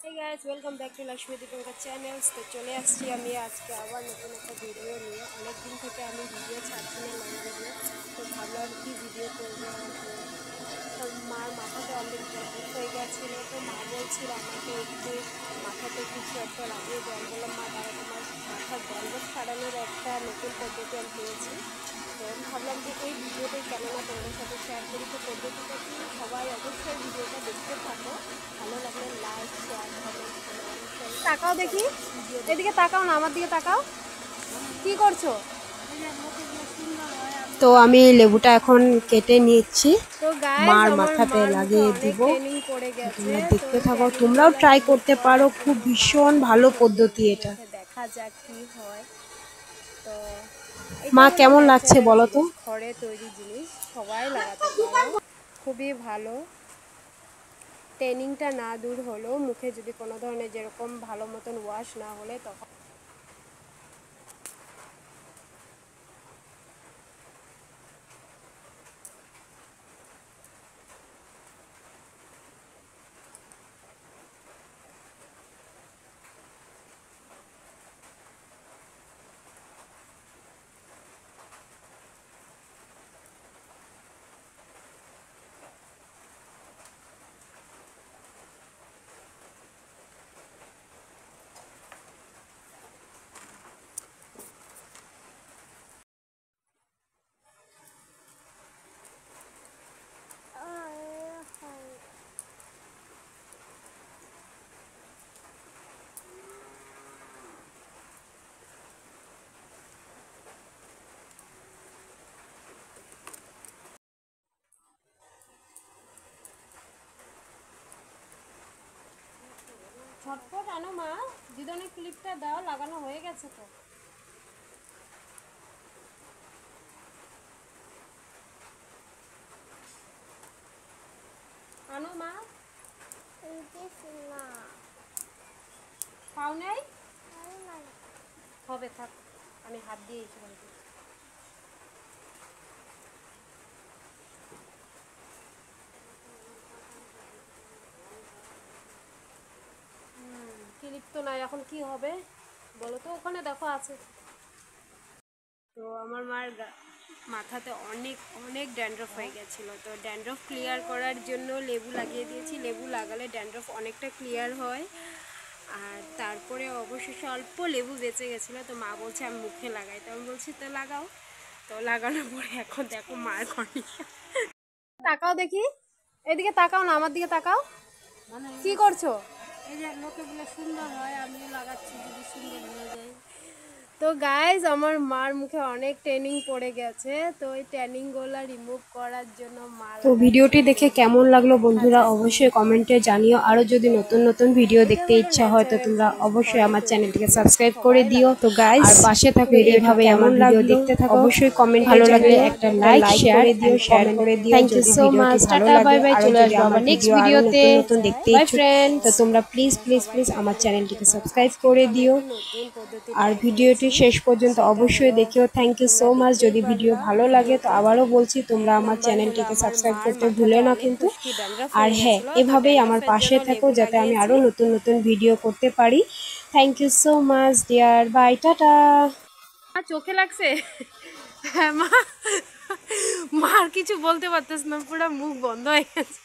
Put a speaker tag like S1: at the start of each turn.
S1: Hey guys, welcome back to Lakshmi Deepanka channels. তো চলে আসছি আমি আজকে আবার নতুন একটা ভিডিও নিয়ে। অনেক দিন থেকে আমি ভিডিও ছাড়ছি না, লং ভিডিও। তো ভাবলাম কি ভিডিও করবো। তো মার মাথাতে অনেক ব্যাপক হয়ে গেছিলো, তো মা বলছিল আমাকে একটু মাথাতে কিছু একটা লাগিয়ে দেয়। আমি বললাম মা দাঁড়া, তোমার মাথার ব্যান্ডেজ ছাড়ানোর একটা নতুন পদ্ধতি আমি পেয়েছি। তো ভাবলাম যে এই ভিডিওটাই কেননা তোমাদের সাথে শেয়ার করি। তো পদ্ধতিটা কি, সবাই অবশ্যই ভিডিওটা দেখতে থাকো। ভালো লাগলে লাইক, শেয়ার, কমেন্ট করে অবশ্যই। তাকাও দেখি, এদিকে তাকাও না, আমার দিকে তাকাও। কি করছো? তো আমি লেবুটা এখন কেটে নিচ্ছি, তো মার মাথাতে লাগিয়ে দিব। তোমরা দেখতে থাকো, তোমরাও ট্রাই করতে পারো, খুব ভীষণ ভালো পদ্ধতি এটা। দেখা যাক কি হয়। তো মা কেমন লাগছে বলো তো? ঘরে তৈরি জিনিস সবাই লাগাতে পারো, খুবই ভালো। ট্যানিংটা না দূর হলেও মুখে যদি কোনো ধরনের যেরকম ভালো মতন ওয়াশ না হলে তখন ঝটপট আনো মা, দিদনের ক্লিপটা দাও, লাগানো হয়ে গেছে তো। আনো মা। পাও নেই হবে, থাক আমি হাত দিয়ে এসে ক্লিপ তো নাই, এখন কি হবে বলো তো? ওখানে দেখো আছে। তো আমার মার মাথাতে অনেক অনেক ড্যান্ড্রফ হয়ে গেছিলো, তো ড্যান্ড্রফ ক্লিয়ার করার জন্য লেবু লাগিয়ে দিয়েছি। লেবু লাগালে ড্যান্ড্রফ অনেকটা ক্লিয়ার হয়। আর তারপরে অবশেষে অল্প লেবু বেঁচে গেছিলো, তো মা বলছে আমি মুখে লাগাই, তো আমি বলছি তো লাগাও। তো লাগানোর পরে এখন দেখো মার কন্ডিশন। তাকাও দেখি, এদিকে তাকাও না, আমার দিকে তাকাও। কি করছো? এই যে লোকে বলে সুন্দর হয়, আমিও লাগাচ্ছি, যদি সুন্দর হয়ে যায়। তো গাইজ, আমার মার মুখে অনেক ট্যানিং পড়ে গেছে, তো ওই ট্যানিংগুলো রিমুভ করার জন্য তো ভিডিওটি দেখে কেমন লাগলো বন্ধুরা অবশ্যই কমেন্টে জানিও। আরও যদি নতুন নতুন ভিডিও দেখতে ইচ্ছা হয় তো তোমরা অবশ্যই আমার চ্যানেলটিকে সাবস্ক্রাইব করে দিও। তো গাইজ, আর পাশে থাকো, এইভাবে আমার ভিডিও দেখতে থাকো। অবশ্যই কমেন্ট ভালো লাগলে একটা লাইক করে দিও, শেয়ার করে দিও। Thank you so much, tata bye bye. চলে আসবো আবার নেক্সট ভিডিওতে। নতুন দেখতে ইচ্ছুক তো তোমরা প্লিজ প্লিজ প্লিজ আমার চ্যানেলটিকে সাবস্ক্রাইব করে দিও। আর ভিডিওটি শেষ পর্যন্ত অবশ্যই দেখিও। Thank you so much. যদি ভিডিও ভালো লাগে তো আবারও বলছি, তোমরা আমার চ্যানেলটিকে সাবস্ক্রাইব করতে ভুলে না কিন্তু। আর হ্যাঁ, এভাবেই আমার পাশে থাকো যাতে আমি আরও নতুন নতুন ভিডিও করতে পারি। Thank you so much dear, bye, tata. চোখে লাগছে? হ্যাঁ মা, মার কিছু বলতে পারতেছ না, পুরো মুখ বন্ধ হয়ে গেছে।